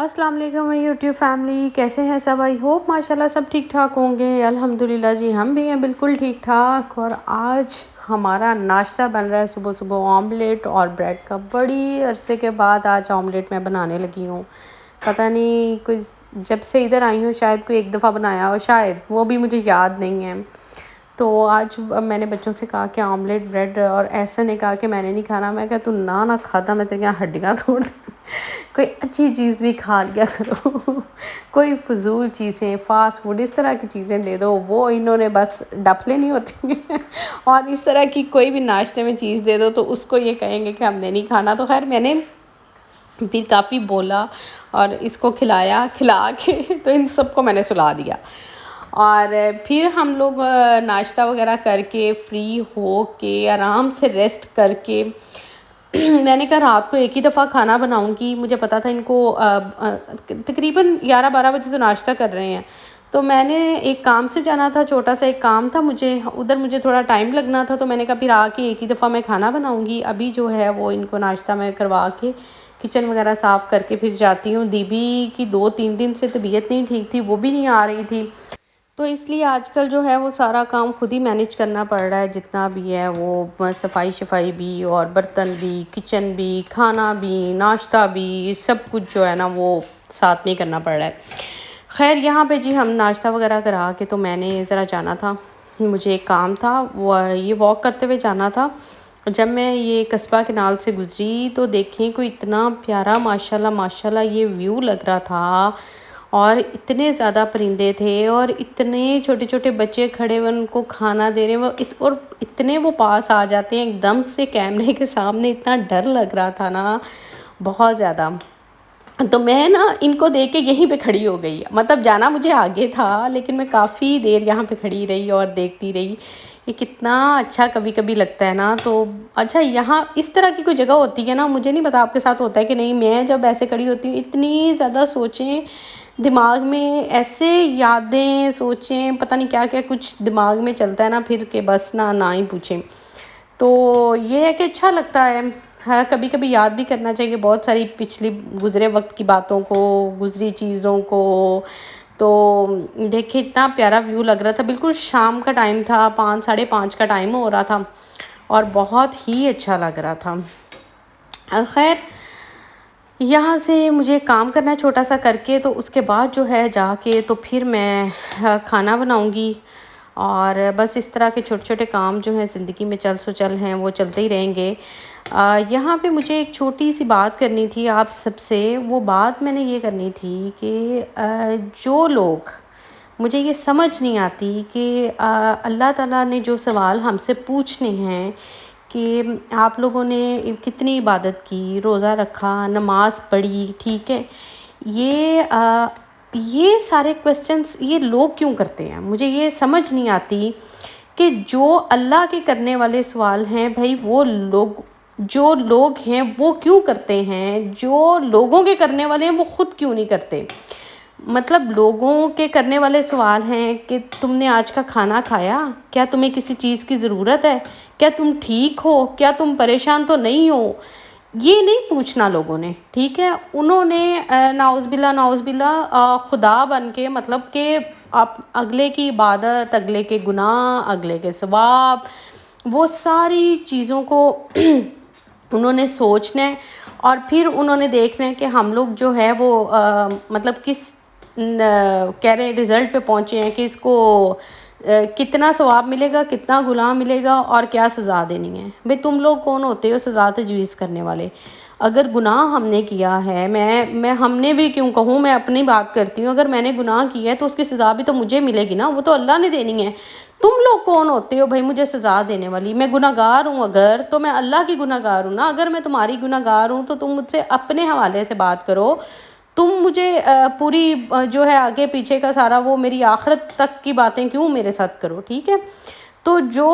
السلام علیکم YouTube family, کیسے ہیں سب؟ آئی ہوپ ماشاءاللہ سب ٹھیک ٹھاک ہوں گے۔ الحمدللہ جی ہم بھی ہیں بالکل ٹھیک ٹھاک۔ اور آج ہمارا ناشتہ بن رہا ہے صبح صبح آملیٹ اور بریڈ کا۔ بڑی عرصے کے بعد آج آملیٹ میں بنانے لگی ہوں۔ پتہ نہیں کوئی جب سے ادھر آئی ہوں شاید کوئی ایک دفعہ بنایا ہو، شاید وہ بھی مجھے یاد نہیں ہے۔ تو آج میں نے بچوں سے کہا کہ آملیٹ بریڈ، اور ایسا نے کہا کہ میں نے نہیں کھانا۔ میں کہا تو نہ کھاتا، میں تیرے یہاں ہڈیاں توڑ دوں۔ کوئی اچھی چیز بھی کھا لیا کرو، کوئی فضول چیزیں، فاسٹ فوڈ اس طرح کی چیزیں دے دو، وہ انہوں نے بس ڈپ لینی ہوتی ہیں۔ اور اس طرح کی کوئی بھی ناشتے میں چیز دے دو تو اس کو یہ کہیں گے کہ ہم نے نہیں کھانا۔ تو خیر میں نے پھر کافی بولا اور اس کو کھلا کے تو ان سب کو میں نے سلا دیا۔ اور پھر ہم لوگ ناشتہ وغیرہ کر کے فری ہو کے آرام سے ریسٹ کر کے میں نے کہا رات کو ایک ہی دفعہ کھانا بناؤں گی۔ مجھے پتا تھا ان کو تقریباً 11-12 بجے تو ناشتہ کر رہے ہیں، تو میں نے ایک کام سے جانا تھا، چھوٹا سا ایک کام تھا مجھے ادھر، مجھے تھوڑا ٹائم لگنا تھا، تو میں نے کہا پھر آ کے ایک ہی دفعہ میں کھانا بناؤں گی۔ ابھی جو ہے وہ ان کو ناشتہ میں کروا کے کچن وغیرہ صاف کر کے پھر جاتی ہوں۔ دیبی کی 2-3 دن سے طبیعت نہیں ٹھیک تھی، وہ بھی نہیں آ رہی تھی، تو اس لیے آج کل جو ہے وہ سارا کام خود ہی مینیج کرنا پڑ رہا ہے، جتنا بھی ہے وہ صفائی شفائی بھی، اور برتن بھی، کچن بھی، کھانا بھی، ناشتہ بھی، سب کچھ جو ہے نا وہ ساتھ میں کرنا پڑ رہا ہے۔ خیر یہاں پہ جی ہم ناشتہ وغیرہ کرا کے تو میں نے ذرا جانا تھا، مجھے ایک کام تھا، وہ یہ واک کرتے ہوئے جانا تھا۔ جب میں یہ قصبہ کنال سے گزری تو دیکھیں کوئی اتنا پیارا ماشاءاللہ یہ ویو لگ رہا تھا، اور اتنے زیادہ پرندے تھے، اور اتنے چھوٹے چھوٹے بچے کھڑے ہوئے ان کو کھانا دے رہے ہیں، اور اتنے وہ پاس آ جاتے ہیں ایک دم سے کیمرے کے سامنے، اتنا ڈر لگ رہا تھا نا بہت زیادہ۔ تو میں نا ان کو دیکھ کے یہیں پہ کھڑی ہو گئی، مطلب جانا مجھے آگے تھا لیکن میں کافی دیر یہاں پہ کھڑی رہی اور دیکھتی رہی کہ کتنا اچھا کبھی کبھی لگتا ہے نا۔ تو اچھا یہاں اس طرح کی کوئی جگہ ہوتی ہے نا، مجھے نہیں پتا آپ کے ساتھ ہوتا ہے کہ نہیں، میں جب ایسے کھڑی ہوتی ہوں اتنی زیادہ سوچیں دماغ میں، ایسے یادیں سوچیں، پتہ نہیں کیا کیا کچھ دماغ میں چلتا ہے نا پھر کہ بس نہ ہی پوچھیں۔ تو یہ ہے کہ اچھا لگتا ہے، ہاں کبھی کبھی یاد بھی کرنا چاہیے بہت ساری پچھلی گزرے وقت کی باتوں کو، گزری چیزوں کو۔ تو دیکھیں اتنا پیارا ویو لگ رہا تھا، بالکل شام کا ٹائم تھا، 5-5:30 کا ٹائم ہو رہا تھا، اور بہت ہی اچھا لگ رہا تھا۔ خیر یہاں سے مجھے کام کرنا ہے چھوٹا سا کر کے، تو اس کے بعد جو ہے جا کے تو پھر میں کھانا بناؤں گی، اور بس اس طرح کے چھوٹے چھوٹے کام جو ہیں زندگی میں چل ہیں وہ چلتے ہی رہیں گے۔ یہاں پہ مجھے ایک چھوٹی سی بات کرنی تھی آپ سب سے، وہ بات میں نے یہ کرنی تھی کہ جو لوگ، مجھے یہ سمجھ نہیں آتی کہ اللہ تعالیٰ نے جو سوال ہم سے پوچھنے ہیں کہ آپ لوگوں نے کتنی عبادت کی، روزہ رکھا، نماز پڑھی، ٹھیک ہے، یہ سارے کوسچنس یہ لوگ کیوں کرتے ہیں؟ مجھے یہ سمجھ نہیں آتی کہ جو اللہ کے کرنے والے سوال ہیں بھائی، وہ لوگ جو لوگ ہیں وہ کیوں کرتے ہیں، جو لوگوں کے کرنے والے ہیں وہ خود کیوں نہیں کرتے۔ مطلب لوگوں کے کرنے والے سوال ہیں کہ تم نے آج کا کھانا کھایا، کیا تمہیں کسی چیز کی ضرورت ہے، کیا تم ٹھیک ہو، کیا تم پریشان تو نہیں ہو، یہ نہیں پوچھنا لوگوں نے، ٹھیک ہے۔ انہوں نے نعوذ باللہ خدا بن کے، مطلب کہ آپ اگلے کی عبادت، اگلے کے گناہ، اگلے کے ثواب، وہ ساری چیزوں کو انہوں نے سوچنا ہے، اور پھر انہوں نے دیکھنا ہے کہ ہم لوگ جو ہے وہ مطلب کس کہہ رہے ہیں رزلٹ پہ پہنچے ہیں، کہ اس کو کتنا ثواب ملے گا، کتنا گناہ ملے گا، اور کیا سزا دینی ہے۔ بھئی تم لوگ کون ہوتے ہو سزا تجویز کرنے والے؟ اگر گناہ ہم نے کیا ہے، ہم نے بھی کیوں کہوں، میں اپنی بات کرتی ہوں، اگر میں نے گناہ کیا ہے تو اس کی سزا بھی تو مجھے ملے گی نا، وہ تو اللہ نے دینی ہے۔ تم لوگ کون ہوتے ہو بھائی مجھے سزا دینے والی؟ میں گناہ گار ہوں اگر، تو میں اللہ کی گناہ گار ہوں نا۔ اگر میں تمہاری گناہ گار ہوں تو تم مجھ سے اپنے حوالے سے بات کرو، تم مجھے پوری جو ہے آگے پیچھے کا سارا وہ میری آخرت تک کی باتیں کیوں میرے ساتھ کرو، ٹھیک ہے۔ تو جو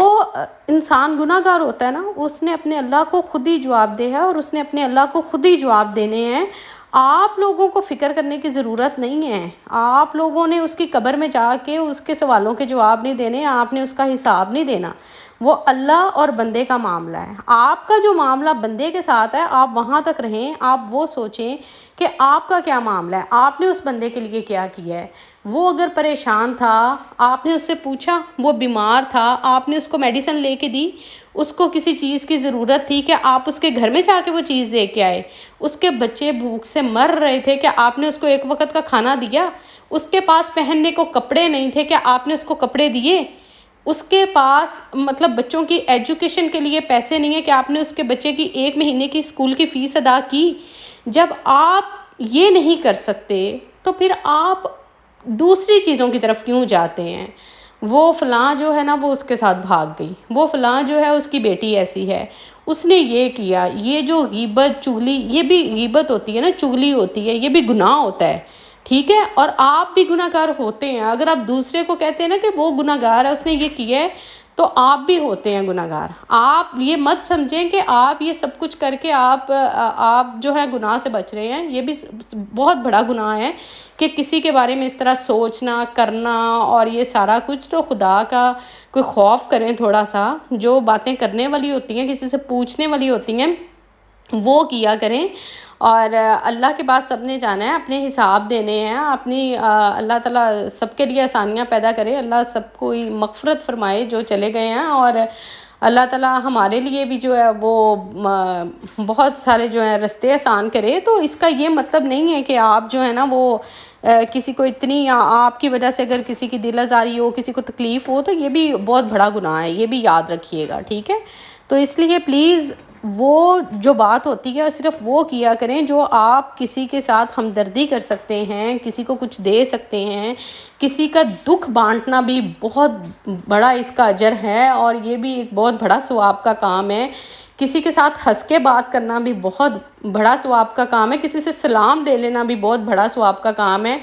انسان گناہ گار ہوتا ہے نا، اس نے اپنے اللہ کو خود ہی جواب دے ہے، اور اس نے اپنے اللہ کو خود ہی جواب دینے ہیں۔ آپ لوگوں کو فکر کرنے کی ضرورت نہیں ہے، آپ لوگوں نے اس کی قبر میں جا کے اس کے سوالوں کے جواب نہیں دینے، آپ نے اس کا حساب نہیں دینا۔ وہ اللہ اور بندے کا معاملہ ہے. آپ کا جو معاملہ بندے کے ساتھ ہے آپ وہاں تک رہیں, آپ وہ سوچیں کہ آپ کا کیا معاملہ ہے, آپ نے اس بندے کے لیے کیا کیا ہے. وہ اگر پریشان تھا آپ نے اس سے پوچھا, وہ بیمار تھا آپ نے اس کو میڈیسن لے کے دی, اس کو کسی چیز کی ضرورت تھی کہ آپ اس کے گھر میں جا کے وہ چیز دے کے آئے, اس کے بچے بھوک سے مر رہے تھے کہ آپ نے اس کو ایک وقت کا کھانا دیا, اس کے پاس پہننے کو کپڑے نہیں تھے کہ آپ نے اس کو کپڑے دیے, اس کے پاس مطلب بچوں کی ایجوکیشن کے لیے پیسے نہیں ہیں کہ آپ نے اس کے بچے کی 1 مہینے کی اسکول کی فیس ادا کی. جب آپ یہ نہیں کر سکتے تو پھر آپ دوسری چیزوں کی طرف کیوں جاتے ہیں. وہ فلاں جو ہے نا وہ اس کے ساتھ بھاگ گئی, وہ فلاں جو ہے اس کی بیٹی ایسی ہے, اس نے یہ کیا. یہ جو غیبت چغلی, یہ بھی غیبت ہوتی ہے نا, چغلی ہوتی ہے, یہ بھی گناہ ہوتا ہے, ٹھیک ہے. اور آپ بھی گناہ گار ہوتے ہیں. اگر آپ دوسرے کو کہتے ہیں نا کہ وہ گناہ گار ہے, اس نے یہ کیا ہے, تو آپ بھی ہوتے ہیں گناہ گار. آپ یہ مت سمجھیں کہ آپ یہ سب کچھ کر کے آپ جو ہے گناہ سے بچ رہے ہیں. یہ بھی بہت بڑا گناہ ہے کہ کسی کے بارے میں اس طرح سوچنا کرنا, اور یہ سارا کچھ. تو خدا کا کوئی خوف کریں تھوڑا سا. جو باتیں کرنے والی ہوتی ہیں, کسی سے پوچھنے والی ہوتی ہیں, وہ کیا کریں. اور اللہ کے پاس سب نے جانا ہے, اپنے حساب دینے ہیں اپنی. اللہ تعالیٰ سب کے لیے آسانیاں پیدا کرے, اللہ سب کو مغفرت فرمائے جو چلے گئے ہیں. اور اللہ تعالیٰ ہمارے لیے بھی جو ہے وہ بہت سارے جو ہیں رستے آسان کرے. تو اس کا یہ مطلب نہیں ہے کہ آپ جو ہے نا وہ کسی کو اتنی آپ کی وجہ سے اگر کسی کی دل آزاری ہو, کسی کو تکلیف ہو, تو یہ بھی بہت بڑا گناہ ہے, یہ بھی یاد رکھیے گا, ٹھیک ہے. تو اس لیے پلیز وہ جو بات ہوتی ہے صرف وہ کیا کریں جو آپ کسی کے ساتھ ہمدردی کر سکتے ہیں, کسی کو کچھ دے سکتے ہیں. کسی کا دکھ بانٹنا بھی بہت بڑا اس کا اجر ہے, اور یہ بھی ایک بہت بڑا ثواب کا کام ہے. کسی کے ساتھ ہنس کے بات کرنا بھی بہت بڑا ثواب کا کام ہے. کسی سے سلام دے لینا بھی بہت بڑا ثواب کا کام ہے.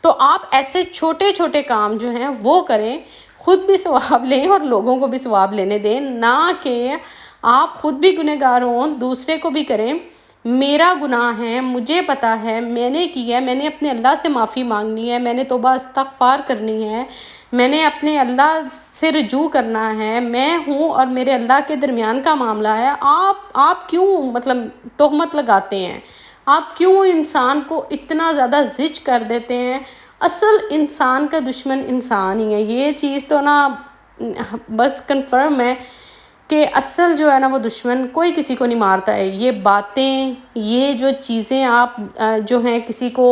تو آپ ایسے چھوٹے چھوٹے کام جو ہیں وہ کریں, خود بھی ثواب لیں اور لوگوں کو بھی ثواب لینے دیں. نہ کہ آپ خود بھی گنہگار ہوں, دوسرے کو بھی کریں. میرا گناہ ہے, مجھے پتہ ہے, میں نے کیا ہے, میں نے اپنے اللہ سے معافی مانگنی ہے, میں نے توبہ استغفار کرنی ہے, میں نے اپنے اللہ سے رجوع کرنا ہے. میں ہوں اور میرے اللہ کے درمیان کا معاملہ ہے. آپ کیوں مطلب تہمت لگاتے ہیں, آپ کیوں انسان کو اتنا زیادہ زج کر دیتے ہیں. اصل انسان کا دشمن انسان ہی ہے. یہ چیز تو نا بس کنفرم ہے کہ اصل جو ہے نا وہ دشمن کوئی کسی کو نہیں مارتا ہے. یہ باتیں, یہ جو چیزیں آپ جو ہیں کسی کو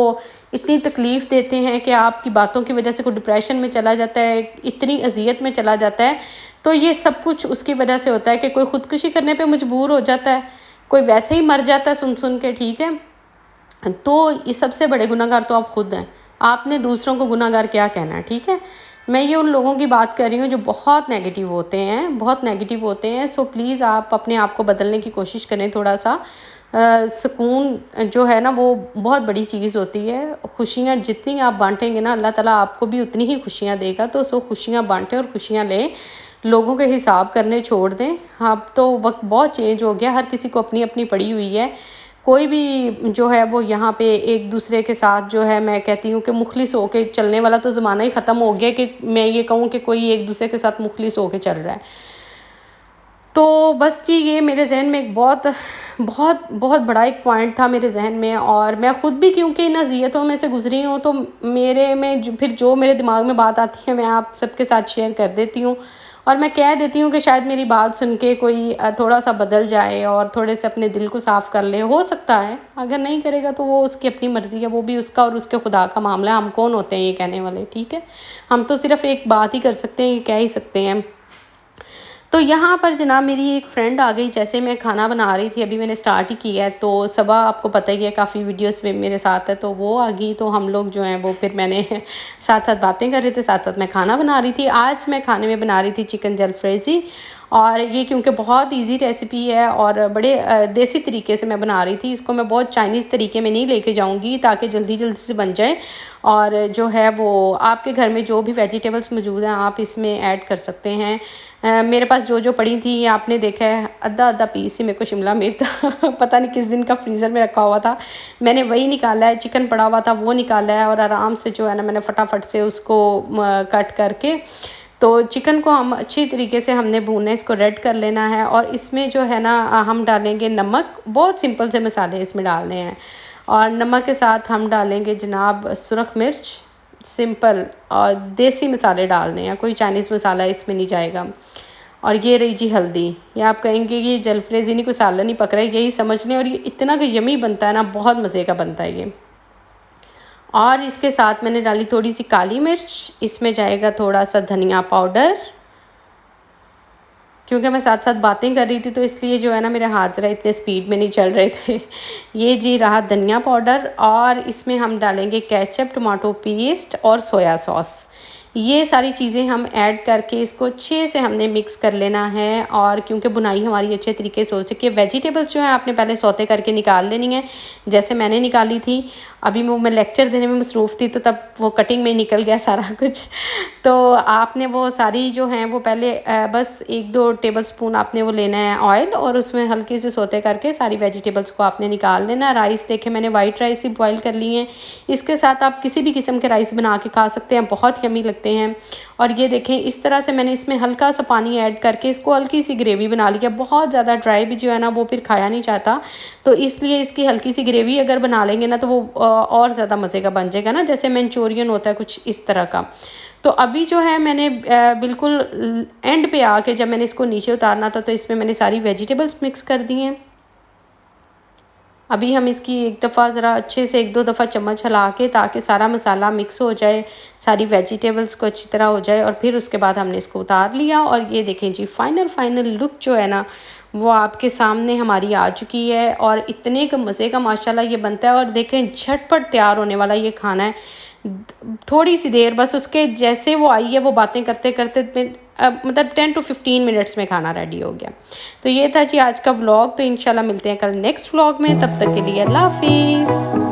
اتنی تکلیف دیتے ہیں کہ آپ کی باتوں کی وجہ سے کوئی ڈپریشن میں چلا جاتا ہے, اتنی اذیت میں چلا جاتا ہے, تو یہ سب کچھ اس کی وجہ سے ہوتا ہے کہ کوئی خودکشی کرنے پہ مجبور ہو جاتا ہے, کوئی ویسے ہی مر جاتا ہے سن کے, ٹھیک ہے. تو یہ سب سے بڑے گناہ گار تو آپ خود ہیں. آپ نے دوسروں کو گناہ گار کیا کہنا ہے, ٹھیک ہے. میں یہ ان لوگوں کی بات کر رہی ہوں جو بہت نیگیٹیو ہوتے ہیں, بہت نیگیٹیو ہوتے ہیں. سو پلیز آپ اپنے آپ کو بدلنے کی کوشش کریں تھوڑا سا. سکون جو ہے نا وہ بہت بڑی چیز ہوتی ہے. خوشیاں جتنی آپ بانٹیں گے نا اللہ تعالیٰ آپ کو بھی اتنی ہی خوشیاں دے گا. تو خوشیاں بانٹیں اور خوشیاں لیں, لوگوں کے حساب کرنے چھوڑ دیں. اب تو وقت بہت چینج ہو گیا, ہر کسی کو اپنی اپنی پڑی ہوئی ہے. کوئی بھی جو ہے وہ یہاں پہ ایک دوسرے کے ساتھ جو ہے, میں کہتی ہوں کہ مخلص ہو کے چلنے والا تو زمانہ ہی ختم ہو گیا کہ میں یہ کہوں کہ کوئی ایک دوسرے کے ساتھ مخلص ہو کے چل رہا ہے. تو بس یہ میرے ذہن میں ایک بہت بہت بہت بڑا ایک پوائنٹ تھا میرے ذہن میں. اور میں خود بھی کیونکہ ان اذیتوں میں سے گزری ہوں, تو میرے میں پھر جو میرے دماغ میں بات آتی ہے میں آپ سب کے ساتھ شیئر کر دیتی ہوں. اور میں کہہ دیتی ہوں کہ شاید میری بات سن کے کوئی تھوڑا سا بدل جائے اور تھوڑے سے اپنے دل کو صاف کر لے. ہو سکتا ہے, اگر نہیں کرے گا تو وہ اس کی اپنی مرضی ہے, وہ بھی اس کا اور اس کے خدا کا معاملہ ہے. ہم کون ہوتے ہیں یہ کہنے والے, ٹھیک ہے. ہم تو صرف ایک بات ہی کر سکتے ہیں, یہ کہہ ہی سکتے ہیں. تو یہاں پر جناب میری ایک فرینڈ آ گئی, جیسے میں کھانا بنا رہی تھی, ابھی میں نے سٹارٹ ہی کیا ہے. تو صبح آپ کو پتہ ہی ہے کافی ویڈیوز میں میرے ساتھ ہے, تو وہ آ گئی. تو ہم لوگ جو ہیں وہ پھر میں نے ساتھ ساتھ باتیں کر رہے تھے, ساتھ ساتھ میں کھانا بنا رہی تھی. آج میں کھانے میں بنا رہی تھی چکن جلفریزی, اور یہ کیونکہ بہت ایزی ریسیپی ہے اور بڑے دیسی طریقے سے میں بنا رہی تھی. اس کو میں بہت چائنیز طریقے میں نہیں لے کے جاؤں گی تاکہ جلدی جلدی سے بن جائے. اور جو ہے وہ آپ کے گھر میں جو بھی ویجیٹیبلس موجود ہیں آپ اس میں ایڈ کر سکتے ہیں. میرے پاس جو پڑی تھی آپ نے دیکھا ہے, آدھا پیس ہی میرے کو شملہ مرچ تھا, پتہ نہیں کس دن کا فریزر میں رکھا ہوا تھا, میں نے وہی نکالا ہے. چکن پڑا ہوا تھا وہ نکالا ہے, اور آرام سے جو ہے نا میں نے فٹافٹ سے اس کو کٹ کر کے تو چکن کو ہم اچھی طریقے سے ہم نے بھونا، اس کو ریڈ کر لینا ہے، اور اس میں جو ہے نا ہم ڈالیں گے نمک، بہت سمپل سے مسالے اس میں ڈالنے ہیں، اور نمک کے ساتھ ہم ڈالیں گے جناب سرخ مرچ، سمپل اور دیسی مسالے ڈالنے ہیں، کوئی چائنیز مسالہ اس میں نہیں جائے گا۔ اور یہ رہی جی ہلدی، یہ آپ کہیں گے یہ جلفریزی نہیں، کوئی سالن نہیں پک رہا ہے، یہی سمجھ لیں، اور یہ اتنا کہ یمی بنتا ہے نا، بہت مزے کا بنتا ہے یہ۔ اور اس کے ساتھ میں نے ڈالی تھوڑی سی کالی مرچ، اس میں جائے گا تھوڑا سا دھنیا پاؤڈر، کیونکہ میں ساتھ ساتھ باتیں کر رہی تھی تو اس لیے جو ہے نا میرے ہاتھ ذرا اتنے سپیڈ میں نہیں چل رہے تھے۔ یہ جی رہا دھنیا پاؤڈر، اور اس میں ہم ڈالیں گے کیچپ، ٹماٹو پیسٹ اور سویا سوس۔ یہ ساری چیزیں ہم ایڈ کر کے اس کو اچھے سے ہم نے مکس کر لینا ہے، اور کیونکہ بنائی ہماری اچھے طریقے سے ہو سکے، ویجیٹیبلس جو ہیں آپ نے پہلے سوتے کر کے نکال لینی ہیں، جیسے میں نے نکالی تھی۔ ابھی میں لیکچر دینے میں مصروف تھی تو تب وہ کٹنگ میں نکل گیا سارا کچھ، تو آپ نے وہ ساری جو ہیں وہ پہلے بس 1-2 ٹیبل سپون آپ نے وہ لینا ہے آئل، اور اس میں ہلکی سے سوتے کر کے ساری ویجیٹیبلس کو آپ نے نکال لینا ہے۔ رائس دیکھیں میں نے وائٹ رائس ہی بوائل کر لی ہیں، اس کے ساتھ آپ کسی بھی قسم کے رائس بنا کے کھا سکتے ہیں، بہت یمی لگتے ہیں۔ اور یہ دیکھیں اس طرح سے میں نے اس میں ہلکا سا پانی ایڈ کر کے اس کو ہلکی سی گریوی بنا لیا، بہت زیادہ ڈرائی بھی جو ہے نا وہ پھر کھایا نہیں جاتا، تو اس لیے اس کی ہلکی سی گریوی اگر بنا لیں گے نا تو وہ اور زیادہ مزے کا بن جائے گا نا، جیسے منچورین ہوتا ہے کچھ اس طرح کا۔ تو ابھی جو ہے میں نے بالکل اینڈ پہ آ کے جب میں نے اس کو نیچے اتارنا تھا تو اس میں نے ساری ویجیٹیبلس مکس کر دی ہیں۔ ابھی ہم اس کی ایک دفعہ ذرا اچھے سے 1-2 دفعہ چمچ ہلا کے، تاکہ سارا مسالہ مکس ہو جائے، ساری ویجیٹیبلس کو اچھی طرح ہو جائے، اور پھر اس کے بعد ہم نے اس کو اتار لیا۔ اور یہ دیکھیں جی فائنل لک جو ہے نا وہ آپ کے سامنے ہماری آ چکی ہے، اور اتنے کا مزے کا ماشاءاللہ یہ بنتا ہے، اور دیکھیں جھٹ پٹ تیار ہونے والا یہ کھانا ہے۔ تھوڑی سی دیر بس اس کے جیسے وہ آئی ہے وہ باتیں کرتے کرتے مطلب 10 to 15 منٹس میں کھانا ریڈی ہو گیا۔ تو یہ تھا جی آج کا ولاگ، تو انشاءاللہ ملتے ہیں کل نیکسٹ ولاگ میں، تب تک کے لیے اللہ حافظ۔